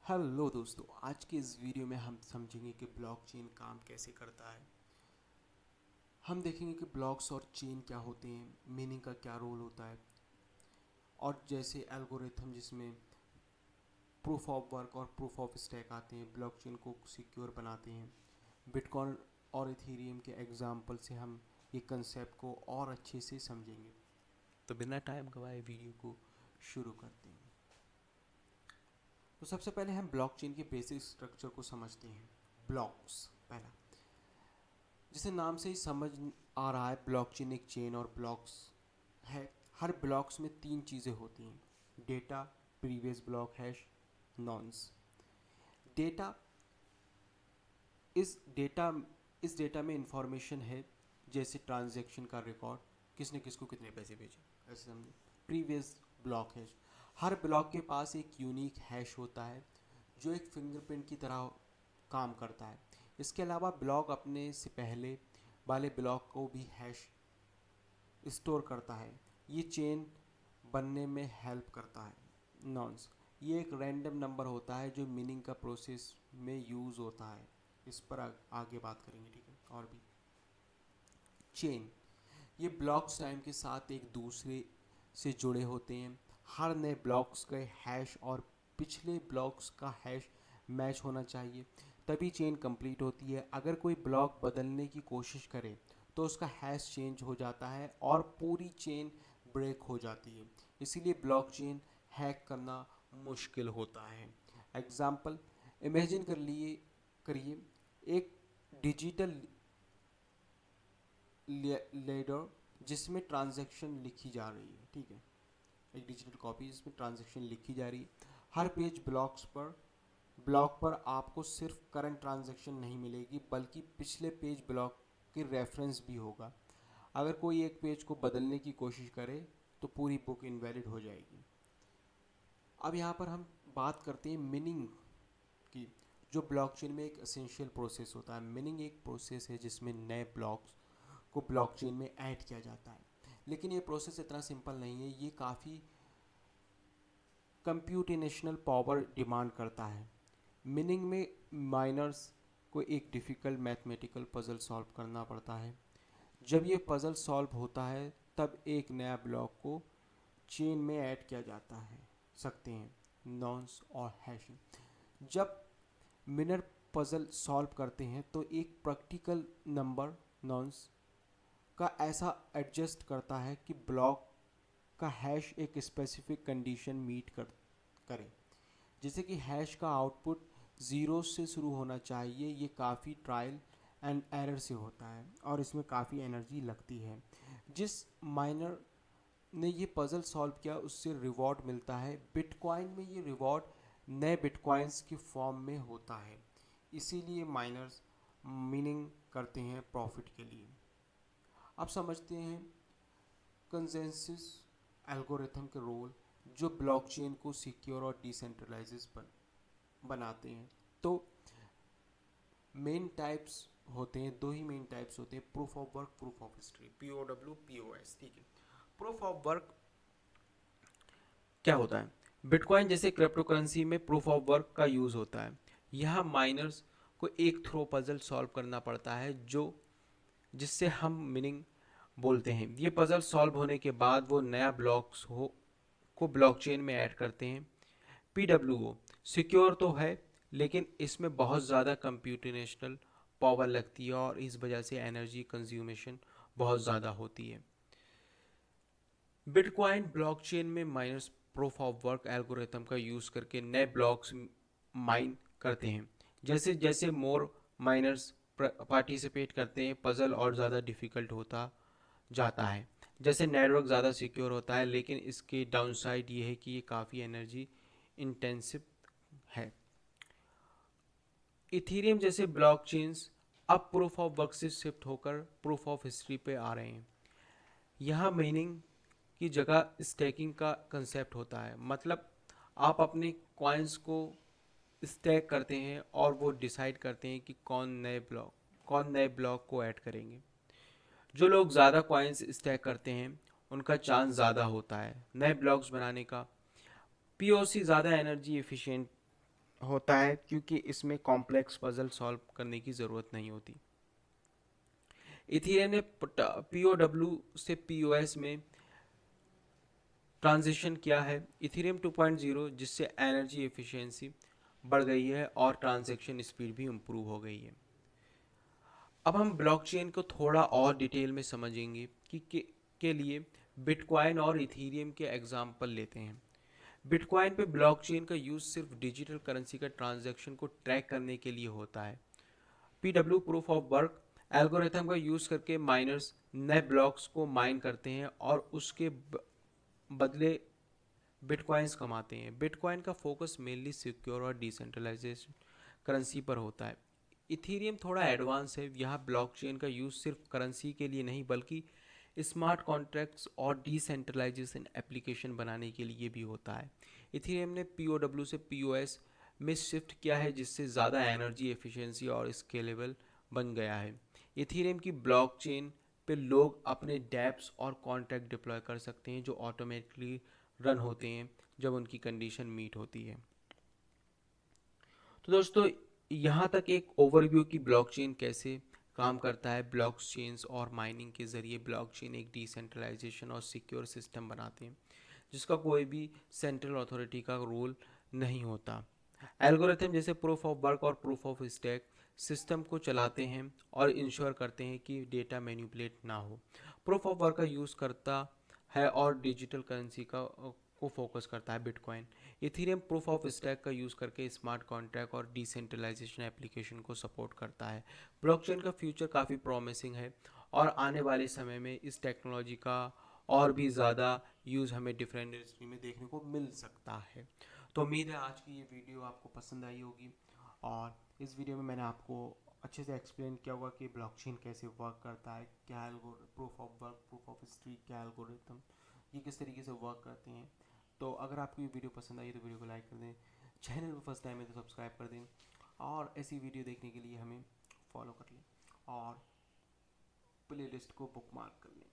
Hello दोस्तों, आज के इस वीडियो में हम समझेंगे कि ब्लॉकचेन काम कैसे करता है। हम देखेंगे कि ब्लॉक्स और चेन क्या होते हैं, मीनिंग का क्या रोल होता है, और जैसे एल्गोरिथम जिसमें प्रूफ ऑफ वर्क और प्रूफ ऑफ स्टैक आते हैं ब्लॉकचेन को सिक्योर बनाते हैं। बिटकॉइन और इथेरियम के एग्जाम्पल से हम ये कंसेप्ट को और अच्छे से समझेंगे। तो बिना टाइम गवाए वीडियो को शुरू करते हैं। तो सबसे पहले हम ब्लॉकचेन के बेसिक स्ट्रक्चर को समझते हैं। ब्लॉक्स पहला, जिसे नाम से ही समझ आ रहा है, ब्लॉकचेन एक चेन और ब्लॉक्स है। हर ब्लॉक्स में तीन चीज़ें होती हैं: data, previous block hash, nonce. Data इस डेटा इस डेटा में इंफॉर्मेशन है, जैसे ट्रांजैक्शन का रिकॉर्ड, किसने किसको कितने पैसे भेजे, ऐसे समझे। प्रीवियस ब्लॉक हैश, हर ब्लॉक के पास एक यूनिक हैश होता है जो एक फिंगरप्रिंट की तरह काम करता है। इसके अलावा ब्लॉक अपने से पहले वाले ब्लॉक को भी हैश स्टोर करता है। ये चेन बनने में हेल्प करता है। नॉन्स, ये एक रैंडम नंबर होता है जो मीनिंग का प्रोसेस में यूज़ होता है। इस पर आगे बात करेंगे, ठीक है। और भी चेन, ये ब्लॉक्स टाइम के साथ एक दूसरे से जुड़े होते हैं। हर नए ब्लॉक्स का हैश और पिछले ब्लॉक्स का हैश मैच होना चाहिए, तभी चेन कंप्लीट होती है। अगर कोई ब्लॉक बदलने की कोशिश करे तो उसका हैश चेंज हो जाता है और पूरी चेन ब्रेक हो जाती है। इसीलिए ब्लॉक चेन हैक करना मुश्किल होता है। एग्जाम्पल इमेजिन करिए, एक डिजिटल लेडर जिसमें ट्रांजैक्शन लिखी जा रही है, ठीक है। एक डिजिटल कॉपी जिसमें ट्रांजैक्शन लिखी जा रही है। हर पेज ब्लॉक पर आपको सिर्फ करंट ट्रांजैक्शन नहीं मिलेगी, बल्कि पिछले पेज ब्लॉक के रेफरेंस भी होगा। अगर कोई एक पेज को बदलने की कोशिश करे तो पूरी बुक इनवैलिड हो जाएगी। अब यहाँ पर हम बात करते हैं मिनिंग की, जो ब्लॉकचेन में एक एसेंशियल प्रोसेस होता है। मिनिंग एक प्रोसेस है जिसमें नए ब्लॉक्स को ब्लॉकचेन में ऐड किया जाता है। लेकिन ये प्रोसेस इतना सिंपल नहीं है, ये काफ़ी कंप्यूटेशनल पावर डिमांड करता है। मीनिंग में माइनर्स को एक डिफ़िकल्ट मैथमेटिकल पजल सॉल्व करना पड़ता है। जब ये पजल सॉल्व होता है तब एक नया ब्लॉक को चेन में ऐड किया जाता है सकते हैं, नॉन्स और हैशिंग। जब मिनर पजल सॉल्व करते हैं तो एक प्रैक्टिकल नंबर नॉन्स का ऐसा एडजस्ट करता है कि ब्लॉक का हैश एक स्पेसिफिक कंडीशन मीट करे। जैसे कि हैश का आउटपुट ज़ीरो से शुरू होना चाहिए। ये काफ़ी ट्रायल एंड एरर से होता है और इसमें काफ़ी एनर्जी लगती है। जिस माइनर ने ये पज़ल सॉल्व किया उससे रिवॉर्ड मिलता है। बिटकॉइन में ये रिवॉर्ड नए बिटकॉइंस के फॉर्म में होता है। इसीलिए माइनर्स मीनिंग करते हैं प्रॉफिट के लिए। अब समझते हैं कंसेंसस एल्गोरिथम के रोल, जो ब्लॉकचेन को सिक्योर और डिसेंट्रलाइज बनाते हैं। तो मेन टाइप्स होते हैं, दो ही मेन टाइप्स होते हैं: proof of work, proof of history, POW POS, ठीक है। प्रूफ ऑफ वर्क क्या होता है? बिटकॉइन जैसे क्रिप्टो करेंसी में प्रूफ ऑफ वर्क का यूज़ होता है। यहाँ माइनर्स को एक थ्रो पजल सॉल्व करना पड़ता है, जो जिससे हम मीनिंग बोलते हैं। ये पजल सॉल्व होने के बाद वो नया ब्लॉक्स को ब्लॉकचेन में ऐड करते हैं। PWO सिक्योर तो है, लेकिन इसमें बहुत ज़्यादा कंप्यूटेशनल पावर लगती है और इस वजह से एनर्जी कंज्यूमेशन बहुत ज़्यादा होती है। बिटकॉइन ब्लॉकचेन में miners proof of work algorithm का यूज़ करके नए ब्लॉक्स माइन करते हैं। जैसे जैसे मोर माइनर्स पार्टिसिपेट करते हैं, पजल और ज़्यादा डिफ़िकल्ट होता जाता है। जैसे नेटवर्क ज़्यादा सिक्योर होता है, लेकिन इसके डाउनसाइड ये है कि ये काफ़ी एनर्जी इंटेंसिव है। इथेरियम जैसे ब्लॉकचेन्स अब प्रूफ ऑफ वर्क से शिफ्ट होकर प्रूफ ऑफ हिस्ट्री पे आ रहे हैं। यहाँ मीनिंग की जगह स्टैकिंग का कंसेप्ट होता है। मतलब आप अपने कॉइन्स को स्टैक करते हैं और वो डिसाइड करते हैं कि कौन नए ब्लॉक को ऐड करेंगे। जो लोग ज़्यादा कॉइन्स स्टैक करते हैं उनका चांस ज़्यादा होता है नए ब्लॉक्स बनाने का। POC ज़्यादा एनर्जी एफिशिएंट होता है क्योंकि इसमें कॉम्प्लेक्स पजल सॉल्व करने की ज़रूरत नहीं होती। इथेरियम ने POW से POS में ट्रांजिशन किया है। इथेरियम 2.0 जिससे एनर्जी एफिशिएंसी बढ़ गई है और ट्रांजैक्शन स्पीड भी इम्प्रूव हो गई है। अब हम ब्लॉकचेन को थोड़ा और डिटेल में समझेंगे कि के लिए बिटकॉइन और इथेरियम के एग्जाम्पल लेते हैं। बिटकॉइन पे ब्लॉकचेन का यूज़ सिर्फ डिजिटल करेंसी का ट्रांजैक्शन को ट्रैक करने के लिए होता है। PW proof of work algorithm का यूज़ करके माइनर्स नए ब्लॉक्स को माइन करते हैं और उसके बदले बिटकॉइंस कमाते हैं। बिटकॉइन का फोकस मेनली सिक्योर और डिसेंट्रलाइजेशन करेंसी पर होता है। इथेरियम थोड़ा एडवांस है। यहाँ ब्लॉकचेन का यूज़ सिर्फ करेंसी के लिए नहीं बल्कि स्मार्ट कॉन्ट्रैक्ट्स और डिसेंट्रलाइजेशन एप्लीकेशन बनाने के लिए भी होता है। इथेरियम ने POW से POS में शिफ्ट किया है जिससे ज़्यादा एनर्जी एफिशिएंसी और स्केलेबल बन गया है। इथेरियम की ब्लॉकचेन पे लोग अपने डैप्स और कॉन्ट्रैक्ट डिप्लॉय कर सकते हैं जो ऑटोमेटिकली रन होते हैं जब उनकी कंडीशन मीट होती है। तो दोस्तों, यहाँ तक एक ओवरव्यू की ब्लॉकचेन कैसे काम करता है। ब्लॉकचेन्स और माइनिंग के जरिए ब्लॉकचेन एक डिसेंट्रलाइजेशन और सिक्योर सिस्टम बनाते हैं जिसका कोई भी सेंट्रल अथॉरिटी का रोल नहीं होता। एल्गोरिथम जैसे प्रूफ ऑफ वर्क और प्रूफ ऑफ स्टैक सिस्टम को चलाते हैं और इंश्योर करते हैं कि डेटा मैनिपुलेट ना हो। प्रूफ ऑफ वर्क का यूज़ करता है और डिजिटल करेंसी को फोकस करता है bitcoin. Ethereum proof of stack का यूज़ करके स्मार्ट कॉन्ट्रैक्ट और डिसेंट्रलाइजेशन एप्लीकेशन को सपोर्ट करता है। ब्लॉकचेन का फ्यूचर काफ़ी प्रॉमिसिंग है और आने वाले समय में इस टेक्नोलॉजी का और भी ज़्यादा यूज़ हमें डिफरेंट इंडस्ट्री में देखने को मिल सकता है। तो उम्मीद है आज की ये वीडियो आपको पसंद आई होगी और इस वीडियो में मैंने आपको अच्छे से एक्सप्लेन किया होगा कि ब्लॉकचेन कैसे वर्क करता है, क्या proof of work, proof of streak, क्या एल्गोरिथम, ये किस तरीके से वर्क करते हैं। तो अगर आपको ये वीडियो पसंद आई तो वीडियो को लाइक कर दें, चैनल पर फर्स्ट टाइम है तो सब्सक्राइब कर दें और ऐसी वीडियो देखने के लिए हमें फॉलो कर लें और प्लेलिस्ट को बुकमार्क कर लें।